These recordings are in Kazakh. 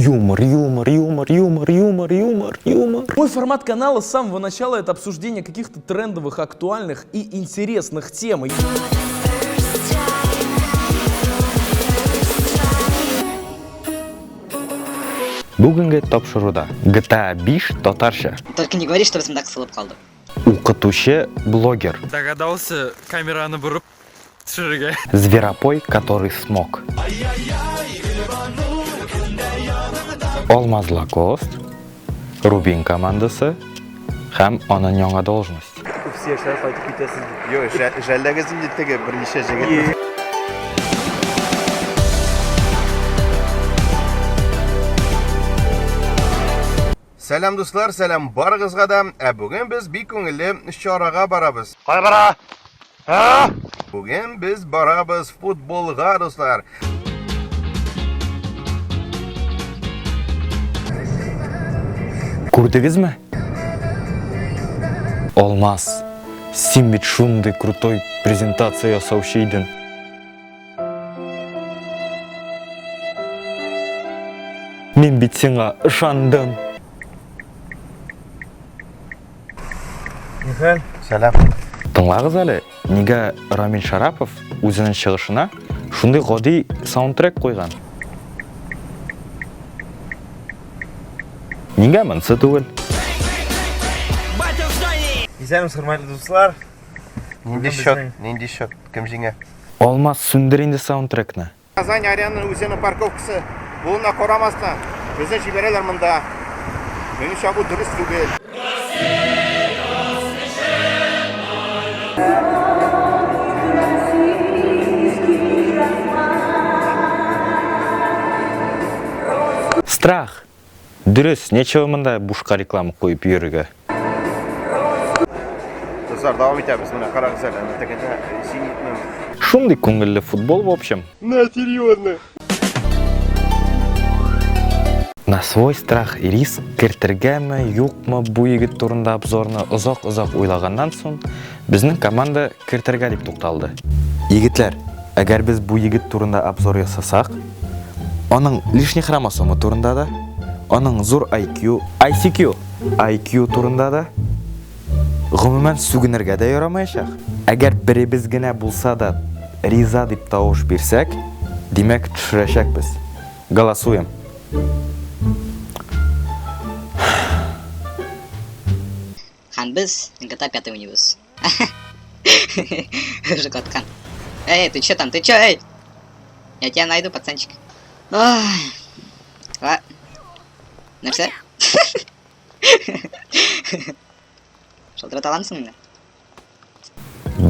Юмор, юмор, юмор, юмор, юмор, юмор, юмор. Мой формат канала с самого начала — это обсуждение каких-то трендовых, актуальных и интересных тем. Бүгінгі тапшыруда GTA 5 татарша. Только не говори, что біз мында қысылып қалды. Укытушы блогер. Догадался камераны бұрып түсіруге. Зверопой, который смог. Алмаз Лакост, Рубин командасы һәм аның яңа должность. Все шарф айтып кетесіз. Жоқ, жәлләгізім деттігі бірнеше жігіт. Сәлем достар, сәлем барығызға да. Бүгін біз бик көңілі шараға барабыз. Қай бара? Бүгін біз барабыз футболға достар. Көрдіңізме? Алмаз, сен бит шундай крутой презентация ясаушы едің. Мен бит сеңа ышандым. Михаил, сәлем. Тыңлағыз әлі, неге Рамин Шарапов өзінің шығышына шундай ғоди саундтрек қойған? Неге мұнсы түгіл? Исәніміз құрметті достар. Ненде шот, кім жеңе? Алмаз сүндірінде саундтрекні. Казань аренаның өзінің парковкасы. Бұлына қорамасына. Біздің жіберелер мұнда. Меніңше бұл дұрыс түгел. Страх. Дұрыс, нечева мұнда бушқа реклама қойып үйірігі. Достар, давам етеміз мұна қарағыз әлі. Шундай көңілі футбол, в общем. На, серьезно. На свой страх и риск кертергәме, юқмы бұл егіт турында обзорны ұзақ-ұзақ ойлағаннан соң, біздің команда кертергә деп тоқталды. Егітлер, әгер біз бұл егіт турында обзор ясасақ, оның лишний хромосомы турында да, оның зор IQ турында да, ғұмымен сүгінерге де ярамайшақ. Әгер біребіз гіне болса да риза деп тауыш берсек, демек түшірешек біз. Голосуем. Хан біз GTA 5 унибус. Жокоткан. Эй, ты чё там? Ты чё, эй? Я тебя найду, пацанчик. Нәрсе? Шалтыраталансың мені?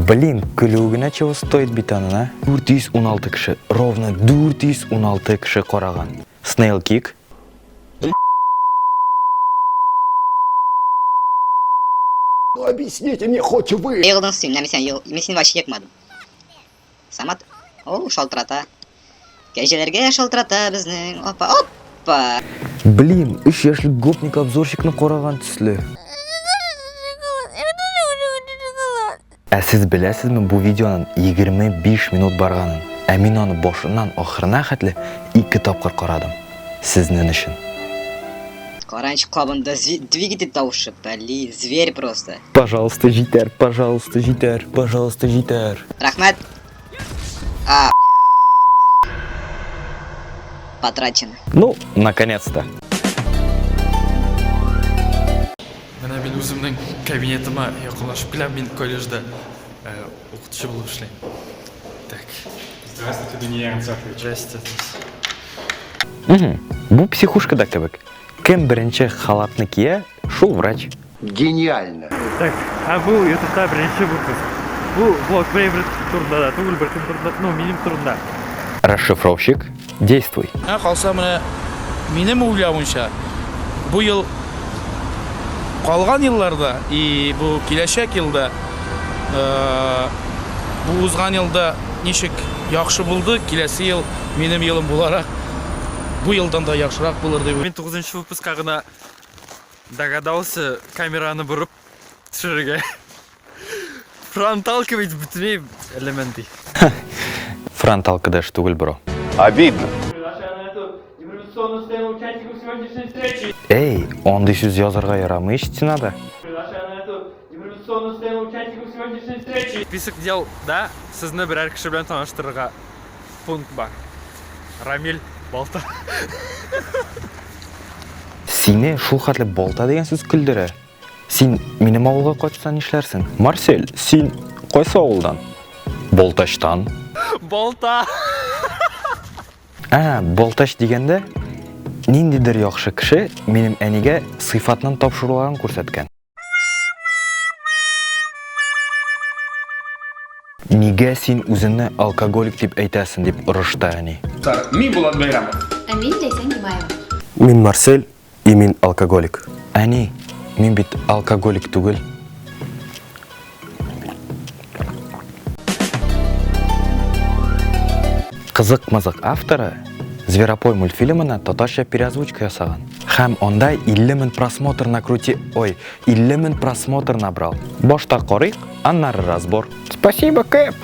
Блин, күлігіне чего стоит битанына? 416 кіші, ровно 416 кіші қораған. Snail Kick. Ну объясните мне хоть вы. Йылдың сүйін, мен сені вообще екмадым. Самат? О, шалтырата. Кәжелерге шалтырата біздің. Опа. Блин, 3 яшлік гопник обзорщикны қораған түслі. Сіз білесізмі бұл видеоның 25 минут барғанын? Мен оны бошынан ақырына қәтлі 2 тапқыр қарадым. Сізнің үшін. Қаранчы қабында двигатель таушы, блин, зверь просто. Пожалуйста, житер, пожалуйста, житер, пожалуйста, житер. Рахмет. Потрачено. Ну, наконец-то. Мына мен өзімнің кабинетіме жақынлашып келем, мен колледжда оқытушы болып ішлеймін. Так. Здравствуйте, Даниил Анцафович. Здравствуйте. Бұл психушкада кебек. Кем бірінші халатны кие, шул врач. Гениально. Так, бұл ютубта бірінші выпуск. Бұл блог бір турында да, түгіл бір турында, менің турында. Расшифровщик, действуй. Қалса міне менің ойлауымша, бұл ел қалған елларда и бұл келешек елда, бұл узған елда нешік яқшы болды, келесі ел менің елім боларақ, бұл елдан да яқшырақ болыр деп. Мен 9-шы выпускқа ғына догадался камераны бұрып түсіруге. Фронталка ведь бүтіней элементы. Фронталкада түгіл, бро. Обидно. Информационную сцену участников сегодняшней встречи. Ей, ондай сөз язарга ярамый стенада. Приглашаю на эту информационную сцену участников сегодняшней встречи. Список дел, да, сізні бірер кіші білен таныштырырға пункт бар. Рамиль Балта. Сине шул хәтле болта деген сүз күлдере. Син минем авылга качсаң нишләрсең? Марсель, син кайсы авылдан? Болташтан. Балта! Болташ дигәндә ниндидер яхшы кеше минем әнигә сыйфатның тапшыруларын күрсәткән. Нигә син үзеңне алкоголик дип әйтәсең дип орышта әни. Мин Булат Байрамов. А мин Ләйсән Гимаева. Мин Марсель, и мин алкоголик. Әни, мин бит алкоголик түгел. Кызык-мызык авторы Зверопой мультфильмына татарча переозвучка ясаган. Һәм анда 50 000 просмотр накрути... 50 000 просмотр набрал. Башта карыйк, аннары разбор. Спасибо, Кэп!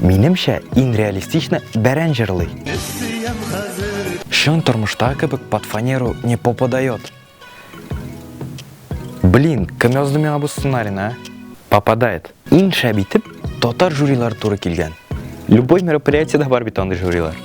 Минемчә, ин реалистично бәрән җырлый. Шын тормышта кебек под фанеру не попадает. Блин, кем язды миңа бу сценарийны, а? Попадает. Ин шәп итеп, татар жюрилар туры килгән. Любой мероприятиедә бар бит андый жюрилар.